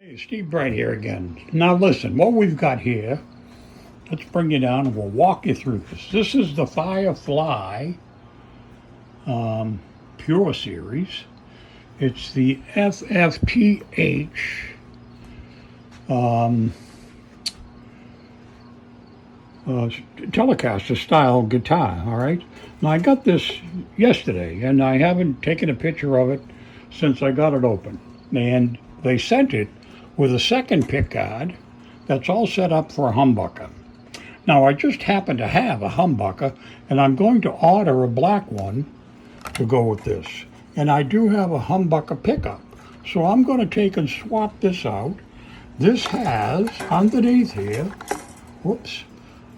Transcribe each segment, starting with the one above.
Hey, Steve Bright here again. Now listen, what we've got here, let's bring you down and we'll walk you through this. This is the Firefly Pure Series. It's the FFTH Telecaster style guitar, all right? Now I got this yesterday and I haven't taken a picture of it since I got it open. And they sent it with a second pick guard that's all set up for a humbucker. Now I just happen to have a humbucker and I'm going to order a black one to go with this. And I do have a humbucker pickup. So I'm going to take and swap this out. This has underneath here, whoops,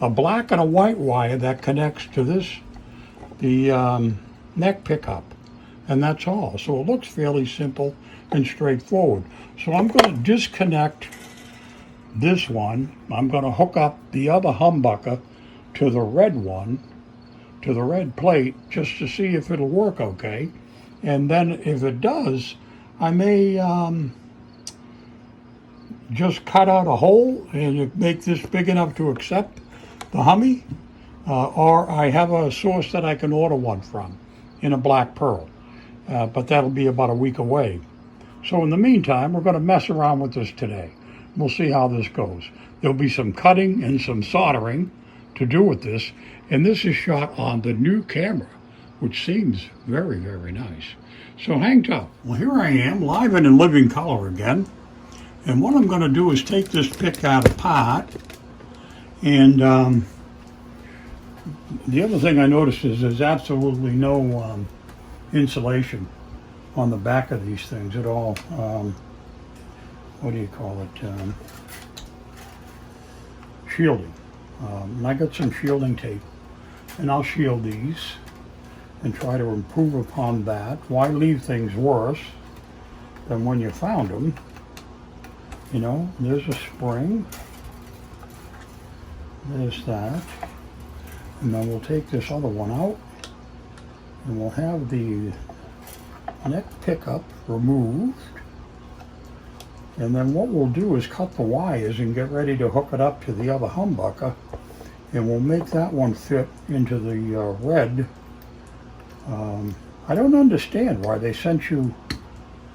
a black and a white wire that connects to this, the neck pickup. And that's all. So it looks fairly simple and straightforward. So I'm going to disconnect this one. I'm going to hook up the other humbucker to the red one, to the red plate, just to see if it'll work okay. And then if it does, I may just cut out a hole and make this big enough to accept the Hummy, or I have a source that I can order one from in a black pearl. But that'll be about a week away. So in the meantime, we're going to mess around with this today. We'll see how this goes. There'll be some cutting and some soldering to do with this. And this is shot on the new camera, which seems very, very nice. So hang tough. Well, here I am, live and in living color again. And what I'm going to do is take this pick guard apart. And the other thing I noticed is there's absolutely no insulation on the back of these things at all. What do you call it? Shielding. And I got some shielding tape, and I'll shield these and try to improve upon that. Why leave things worse than when you found them? You know, there's a spring. There's that. And then we'll take this other one out, and we'll have the neck pickup removed. And then what we'll do is cut the wires and get ready to hook it up to the other humbucker. And we'll make that one fit into the red. I don't understand why they sent you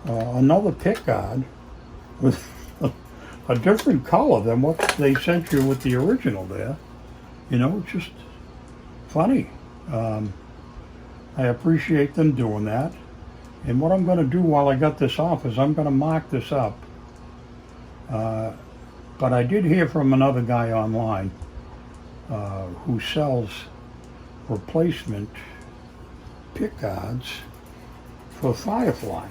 another pick guard with a different color than what they sent you with the original there. You know, it's just funny. I appreciate them doing that. And what I'm going to do while I got this off is I'm going to mark this up. But I did hear from another guy online who sells replacement pick guards for Firefly,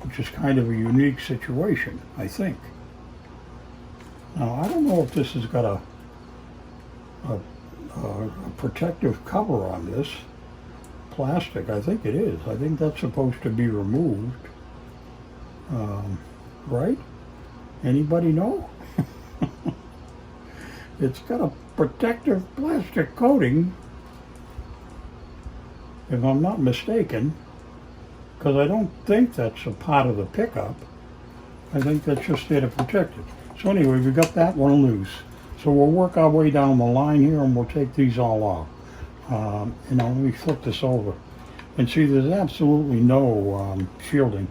which is kind of a unique situation, I think. Now, I don't know if this has got a protective cover on this. Plastic, I think it is. I think that's supposed to be removed. Right? Anybody know? It's got a protective plastic coating, if I'm not mistaken, because I don't think that's a part of the pickup. I think that's just there to protect it. So anyway, we got that one loose. So we'll work our way down the line here and we'll take these all off. You know, let me flip this over and see there's absolutely no shielding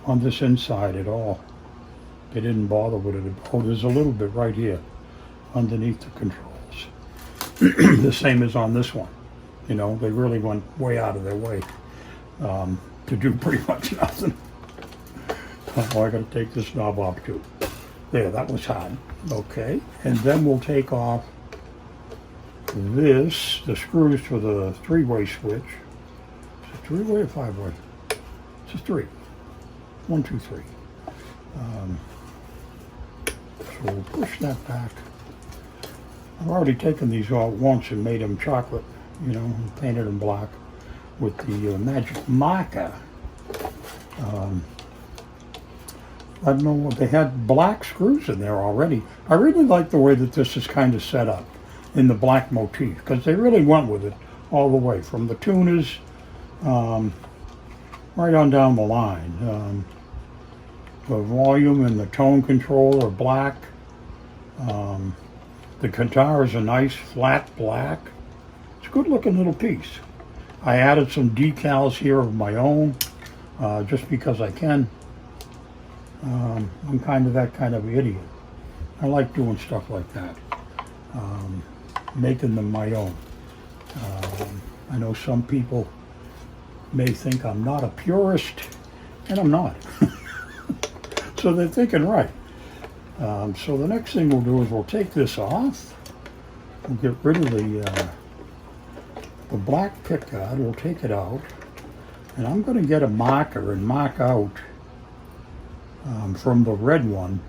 on this inside at all. They didn't bother with it. Oh, there's a little bit right here underneath the controls. The same as on this one. You know, they really went way out of their way to do pretty much nothing. Oh, I gotta take this knob off too. There, that was hard. Okay, and then we'll take off this, the screws for the three-way switch. Is it three-way or five-way? It's a three. 1, 2, 3. So we'll push that back. I've already taken these out once and made them chocolate, you know, and painted them black with the magic marker. I don't know what they had, black screws in there already. I really like the way that this is kind of set up in the black motif, because they really went with it all the way from the tuners right on down the line. The volume and the tone control are black. The guitar is a nice flat black. It's a good looking little piece. I added some decals here of my own, just because I can. I'm kind of that kind of idiot. I like doing stuff like that, making them my own. I know some people may think I'm not a purist, and I'm not. So they're thinking right. So the next thing we'll do is we'll take this off. We'll get rid of the black pickguard. We'll take it out. And I'm going to get a marker and mark out from the red one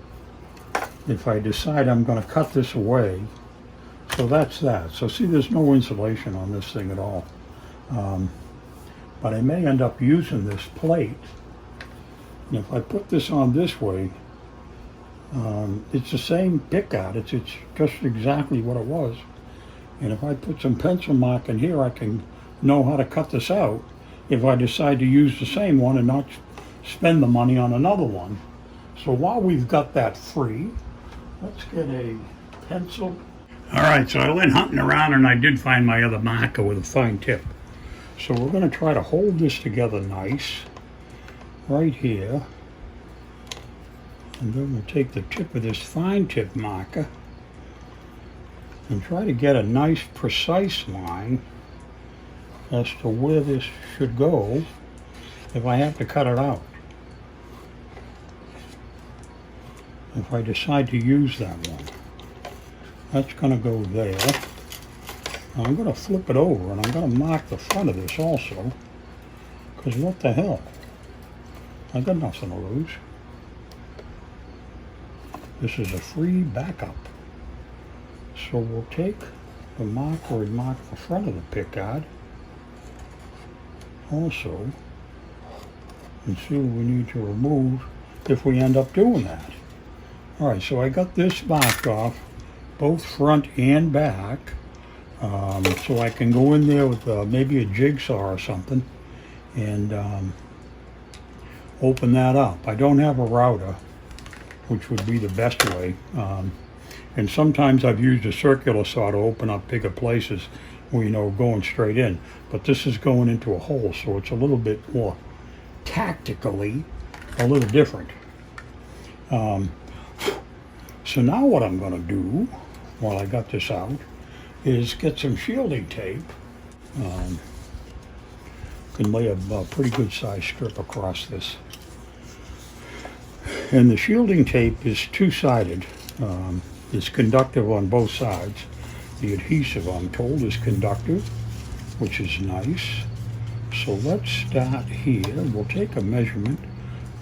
if I decide I'm going to cut this away. So that's that. So see, there's no insulation on this thing at all. But I may end up using this plate. And if I put this on this way, it's the same pickguard. It's just exactly what it was. And if I put some pencil mark in here, I can know how to cut this out if I decide to use the same one and not spend the money on another one. So while we've got that free, let's get a pencil. All right, so I went hunting around and I did find my other marker with a fine tip. So we're going to try to hold this together nice right here. And then we'll take the tip of this fine tip marker and try to get a nice precise line as to where this should go if I have to cut it out. If I decide to use that one. That's going to go there. Now I'm going to flip it over and I'm going to mark the front of this also, because what the hell? I got nothing to lose. This is a free backup. So we'll take the marker and mark the front of the pickguard also and see what we need to remove if we end up doing that. All right, so I got this marked off, both front and back, so I can go in there with maybe a jigsaw or something and open that up. I don't have a router, which would be the best way. And sometimes I've used a circular saw to open up bigger places where, going straight in. But this is going into a hole, so it's a little bit more tactically a little different. So now what I'm going to do, while I got this out, is get some shielding tape. Can lay a pretty good sized strip across this. And the shielding tape is two-sided. It's conductive on both sides. The adhesive, I'm told, is conductive, which is nice. So let's start here. We'll take a measurement.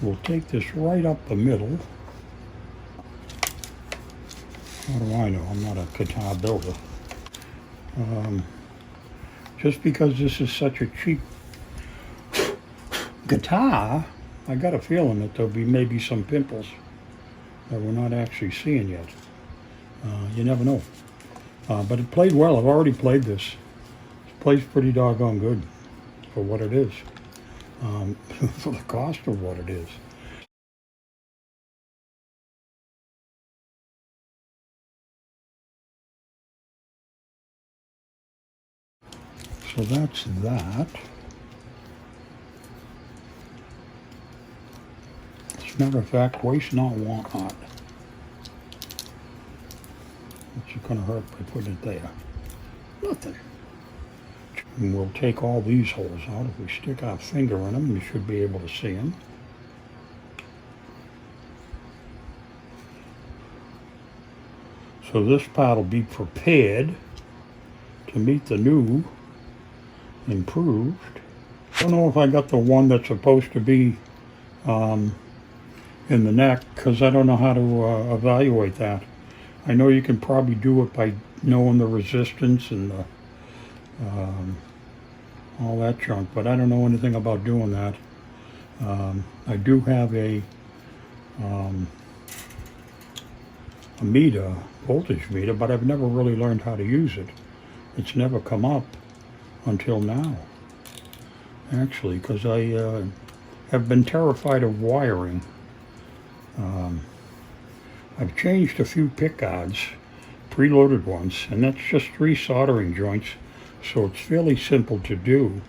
We'll take this right up the middle. What do I know? I'm not a guitar builder. Just because this is such a cheap guitar, I got a feeling that there'll be maybe some pimples that we're not actually seeing yet. You never know. But it played well. I've already played this. It plays pretty doggone good for what it is, for the cost of what it is. So that's that. As a matter of fact, waste not, want not. What's it going to hurt by putting it there? Nothing. And we'll take all these holes out. If we stick our finger in them, you should be able to see them. So this part will be prepared to meet the new improved. I don't know if I got the one that's supposed to be in the neck, because I don't know how to evaluate that. I know you can probably do it by knowing the resistance and the, all that junk, but I don't know anything about doing that. I do have a meter, voltage meter, but I've never really learned how to use it. It's never come up until now, actually, because I have been terrified of wiring. I've changed a few pick guards, preloaded ones, and that's just 3 soldering joints, so it's fairly simple to do.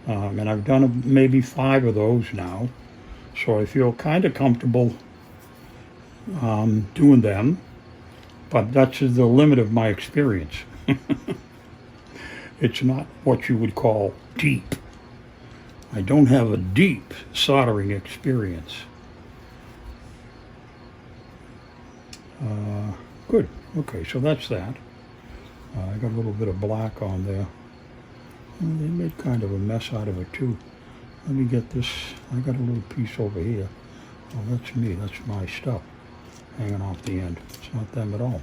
And I've done maybe 5 of those now, so I feel kind of comfortable doing them, but that's the limit of my experience. It's not what you would call deep. I don't have a deep soldering experience. Good. Okay, so that's that. I got a little bit of black on there. They made kind of a mess out of it too. Let me get this. I got a little piece over here. Oh, that's me. That's my stuff hanging off the end. It's not them at all.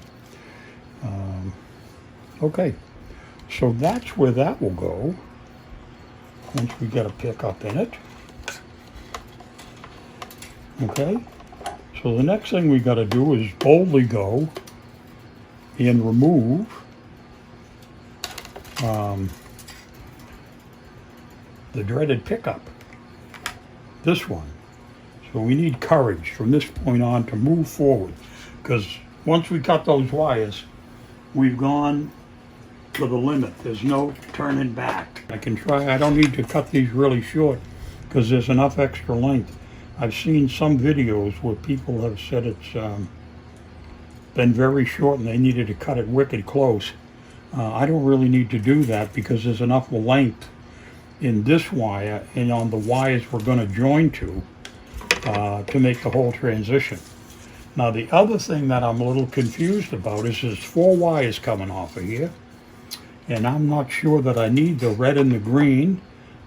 Okay, so that's where that will go once we get a pickup in it. Okay, so the next thing we got to do is boldly go and remove the dreaded pickup, this one. So we need courage from this point on to move forward, because once we cut those wires, we've gone to the limit. There's no turning back. I can try. I don't need to cut these really short because there's enough extra length. I've seen some videos where people have said it's been very short and they needed to cut it wicked close. I don't really need to do that because there's enough length in this wire and on the wires we're going to join to make the whole transition. Now the other thing that I'm a little confused about is there's 4 wires coming off of here, and I'm not sure that I need the red and the green.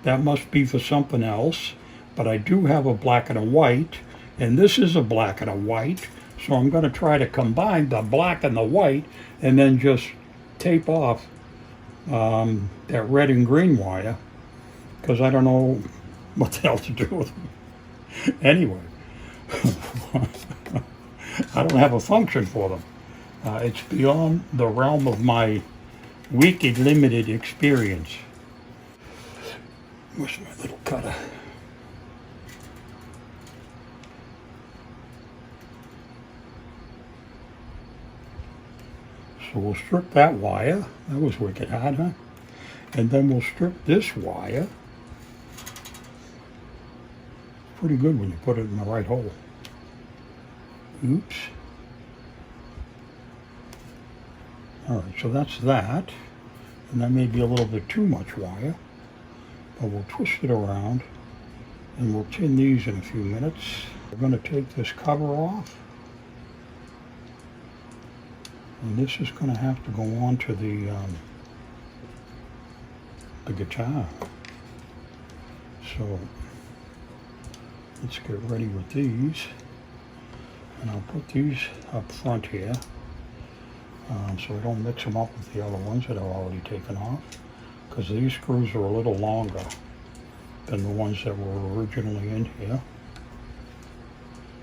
That must be for something else, but I do have a black and a white, and this is a black and a white, so I'm going to try to combine the black and the white and then just tape off that red and green wire, because I don't know what the hell to do with them. Anyway, I don't have a function for them. It's beyond the realm of my wicked limited experience. Where's my little cutter? So we'll strip that wire. That was wicked hard, huh? And then we'll strip this wire. Pretty good when you put it in the right hole. Oops. All right, so that's that. And that may be a little bit too much wire, but we'll twist it around and we'll tin these in a few minutes. We're going to take this cover off. And this is going to have to go on to the guitar. So let's get ready with these. And I'll put these up front here so I don't mix them up with the other ones that are already taken off, because these screws are a little longer than the ones that were originally in here.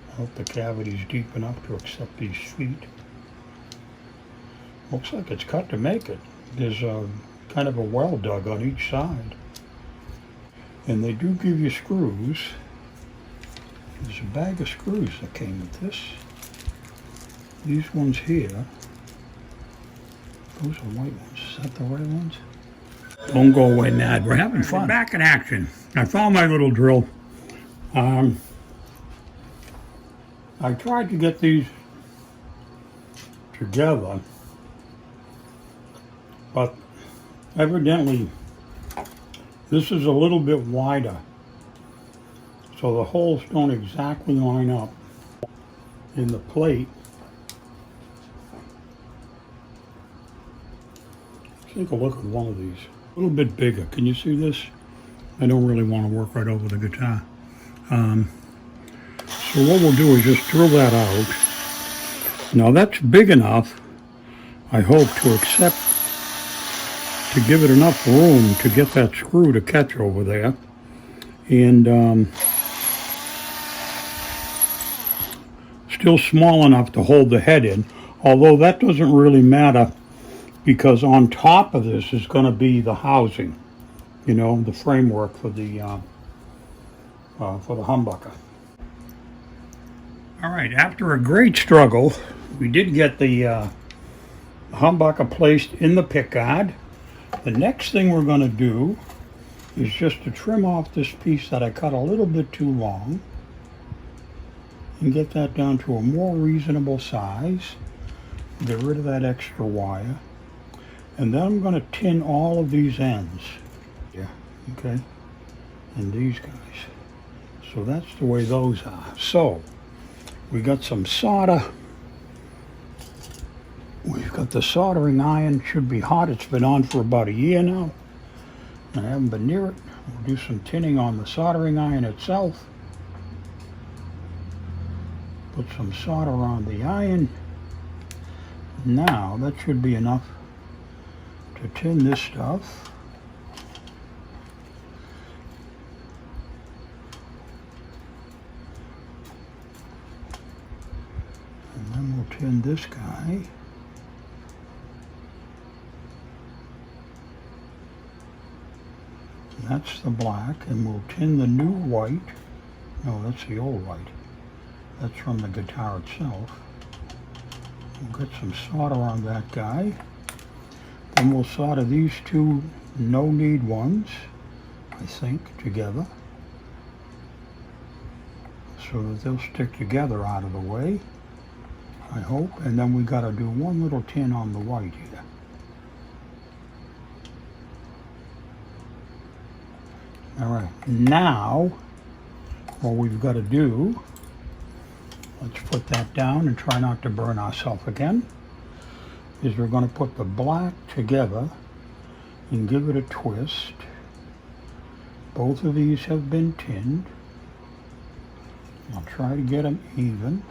I hope the cavity's deep enough to accept these feet. Looks like it's cut to make it. There's a kind of a well dug on each side. And they do give you screws. There's a bag of screws that came with this. These ones here, those are white ones. Is that the right ones? Don't go away mad. We're having fun. We're back in action. I found my little drill. I tried to get these together, but evidently this is a little bit wider, so the holes don't exactly line up in the plate. Take a look at one of these. A little bit bigger. Can you see this? I don't really want to work right over the guitar. So what we'll do is just drill that out. Now that's big enough, I hope, to accept, to give it enough room to get that screw to catch over there. And still small enough to hold the head in, although that doesn't really matter, because on top of this is going to be the housing, you know, the framework for the humbucker. All right, after a great struggle, we did get the humbucker placed in the pickguard. The next thing we're going to do is just to trim off this piece that I cut a little bit too long and get that down to a more reasonable size. Get rid of that extra wire. And then I'm going to tin all of these ends. Yeah, okay. And these guys. So that's the way those are. So we got some solder. We've got the soldering iron. Should be hot. It's been on for about a year now. I haven't been near it. We'll do some tinning on the soldering iron itself. Put some solder on the iron. Now that should be enough to tin this stuff. And then we'll tin this guy. That's the black, and we'll tin the new white. No, that's the old white. That's from the guitar itself. We'll get some solder on that guy. Then we'll solder these two no-need ones, I think, together, so that they'll stick together out of the way, I hope. And then we got to do one little tin on the white here. All right, now what we've got to do, let's put that down and try not to burn ourselves again, is we're going to put the black together and give it a twist. Both of these have been tinned. I'll try to get them even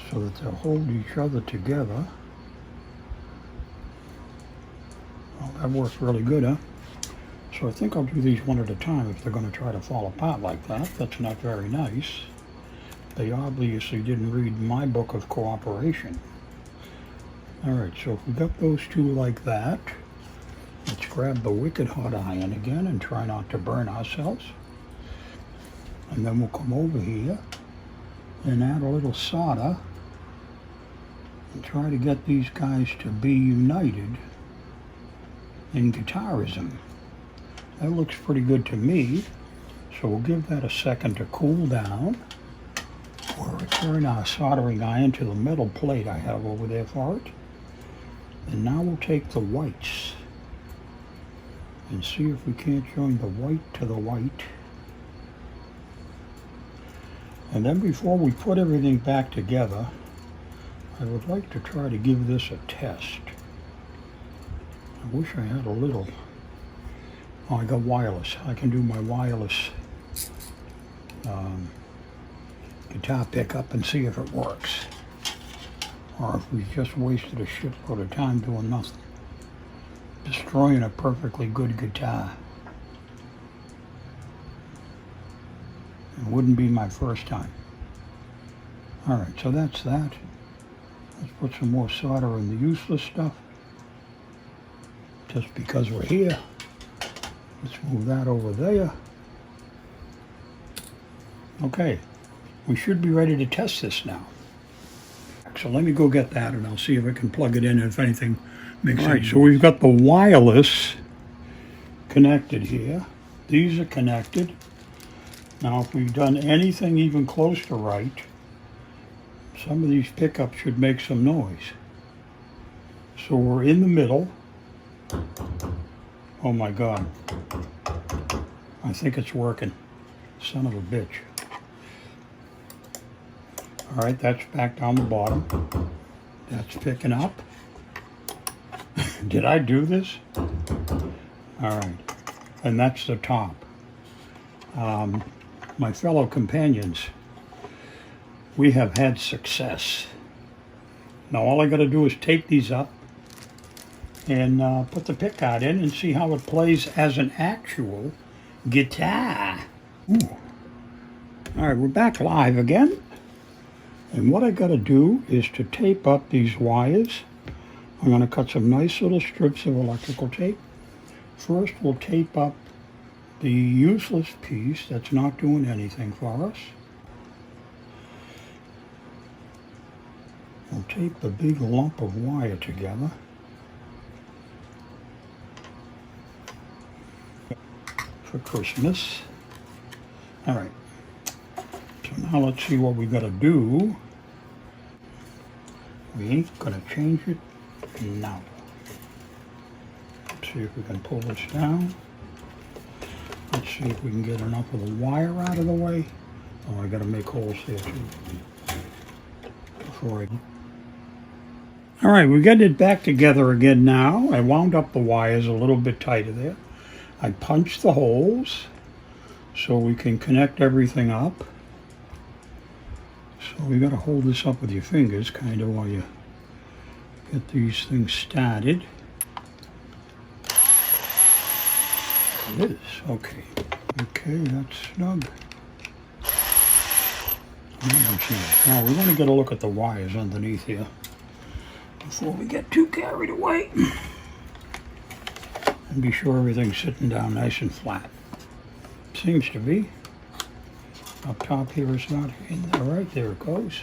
so that they'll hold each other together. Well, that works really good, huh? So I think I'll do these one at a time if they're going to try to fall apart like that. That's not very nice. They obviously didn't read my book of cooperation. All right, so if we got those two like that, let's grab the wicked hot iron again and try not to burn ourselves. And then we'll come over here and add a little solder and try to get these guys to be united in guitarism. That looks pretty good to me, so we'll give that a second to cool down. We'll return our soldering iron to the metal plate I have over there for it. And now we'll take the whites and see if we can't join the white to the white. And then before we put everything back together, I would like to try to give this a test. I wish I had a little. Oh, I got wireless. I can do my wireless guitar pickup and see if it works. Or if we just wasted a shitload of time doing nothing. Destroying a perfectly good guitar. It wouldn't be my first time. Alright, so that's that. Let's put some more solder in the useless stuff. Just because we're here. Let's move that over there. Okay, we should be ready to test this now. So let me go get that and I'll see if I can plug it in and if anything makes sense. All right, so we've got the wireless connected here. These are connected. Now if we've done anything even close to right, some of these pickups should make some noise. So we're in the middle. Oh my God. I think it's working. Son of a bitch. All right, that's back down the bottom. That's picking up. Did I do this? All right, and that's the top. My fellow companions, we have had success. Now all I got to do is tape these up and put the pickguard in and see how it plays as an actual guitar. Ooh. All right, we're back live again. And what I got to do is to tape up these wires. I'm going to cut some nice little strips of electrical tape. First, we'll tape up the useless piece that's not doing anything for us. We'll tape the big lump of wire together. For Christmas. All right. So now let's see what we got to do. We ain't going to change it now. Let's see if we can pull this down. Let's see if we can get enough of the wire out of the way. Oh, I got to make holes there too. All right, we got it back together again now. I wound up the wires a little bit tighter there. I punched the holes so we can connect everything up. So we got to hold this up with your fingers kind of while you get these things started. It is, okay. Okay, that's snug. Now we want to get a look at the wires underneath here before we get too carried away. And be sure everything's sitting down nice and flat. Seems to be. Up top here is not in there. All right, there it goes.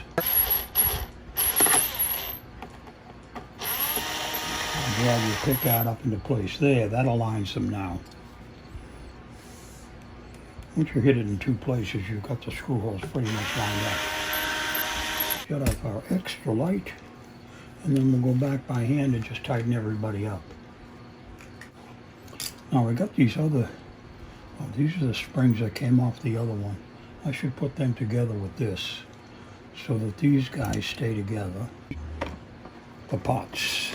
Drag your pick out up into place there. That aligns them now. Once you hit it in two places, you've got the screw holes pretty much lined up. Shut off our extra light, and then we'll go back by hand and just tighten everybody up. Now we got these other, these are the springs that came off the other one. I should put them together with this so that these guys stay together. The pots.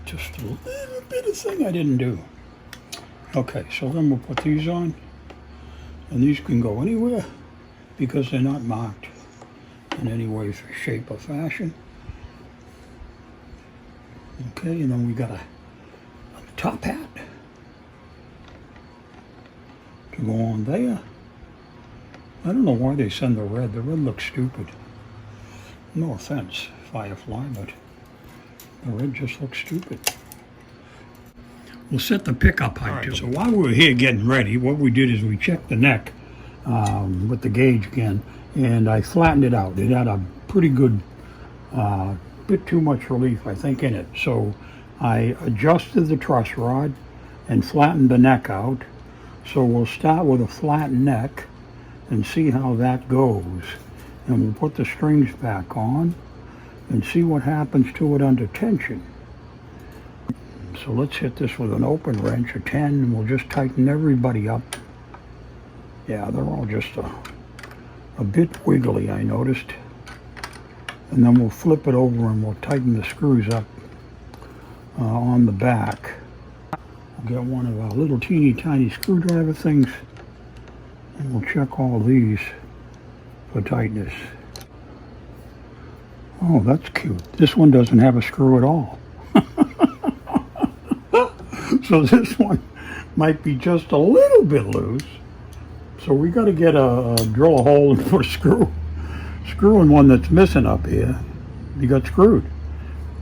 Just a little bit of thing I didn't do. Okay, so then we'll put these on, and these can go anywhere because they're not marked in any way, shape, or fashion. Okay, and then we got a top hat to go on there. I don't know why they send the red. The red looks stupid. No offense, Firefly, but the red just looks stupid. We'll set the pickup height too. So while we were here getting ready, what we did is we checked the neck with the gauge again, and I flattened it out. It had a pretty good, bit too much relief, I think, in it. So I adjusted the truss rod and flattened the neck out. So we'll start with a flat neck and see how that goes. And we'll put the strings back on and see what happens to it under tension. So let's hit this with an open wrench, a 10, and we'll just tighten everybody up. Yeah, they're all just a bit wiggly, I noticed. And then we'll flip it over and we'll tighten the screws up on the back. We'll get one of our little teeny tiny screwdriver things, and we'll check all these for tightness. Oh, that's cute. This one doesn't have a screw at all. So this one might be just a little bit loose. So we got to get drill a hole and put a screw in one that's missing up here. You got screwed,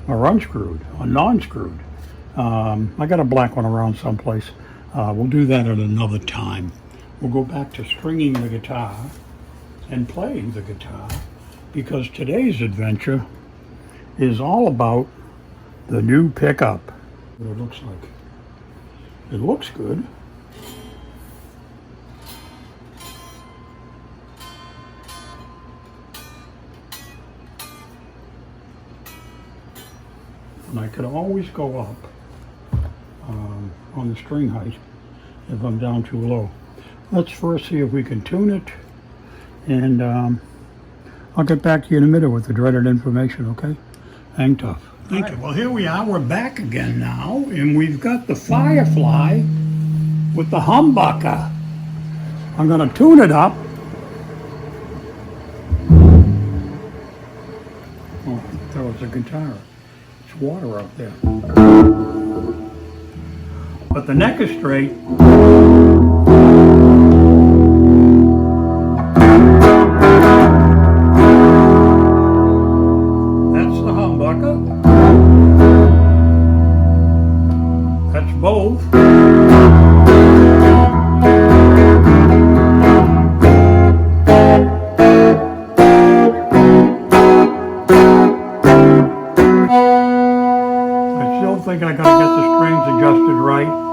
or unscrewed, or non-screwed. I got a black one around someplace. We'll do that at another time. We'll go back to stringing the guitar and playing the guitar, because today's adventure is all about the new pickup. What it looks like. It looks good. And I could always go up on the string height if I'm down too low. Let's first see if we can tune it, and I'll get back to you in a minute with the dreaded information, okay? Hang tough. Thank you. Well, here we are. We're back again now, and we've got the Firefly with the Humbucker. I'm going to tune it up. Oh, that was a guitar. It's water out there. But the neck is straight. That's the Humbucker. That's both. right.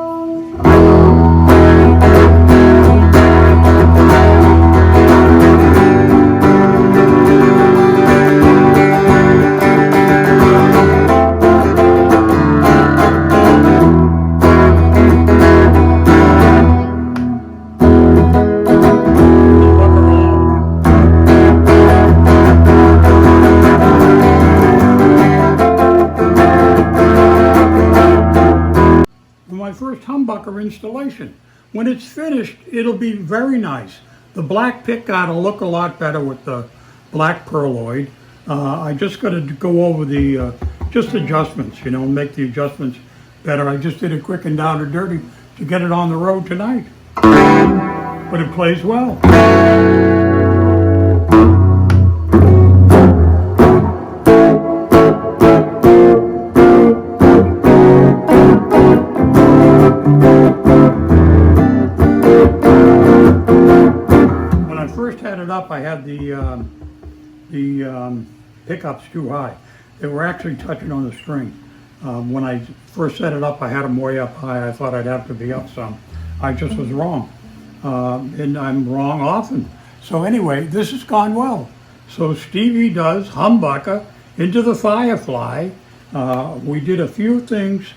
My first humbucker installation. When it's finished, it'll be very nice. The black pickguard will look a lot better with the black perloid. I just got to go over the just adjustments, you know, make the adjustments better. I just did it quick and down and dirty to get it on the road tonight. But it plays well. Up, I had the pickups too high. They were actually touching on the string. When I first set it up, I had them way up high. I thought I'd have to be up some. I just was wrong, and I'm wrong often. So anyway, this has gone well. So Stevie does Humbucker into the Firefly. We did a few things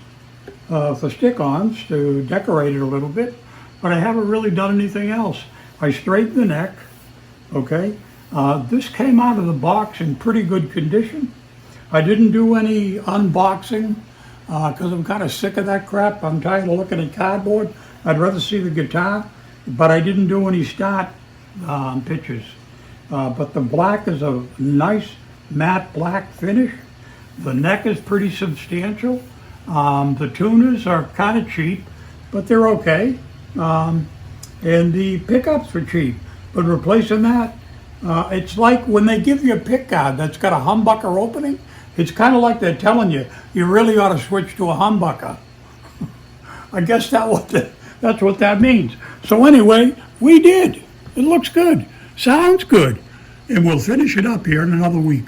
for stick-ons to decorate it a little bit, but I haven't really done anything else. I straightened the neck. Okay, this came out of the box in pretty good condition. I didn't do any unboxing because I'm kind of sick of that crap. I'm tired of looking at cardboard. I'd rather see the guitar, but I didn't do any start pictures. But the black is a nice matte black finish. The neck is pretty substantial. The tuners are kind of cheap, but they're okay. And the pickups are cheap. But replacing that, it's like when they give you a pickguard that's got a humbucker opening, it's kind of like they're telling you, you really ought to switch to a humbucker. I guess that's what that means. So anyway, we did. It looks good, sounds good, and we'll finish it up here in another week.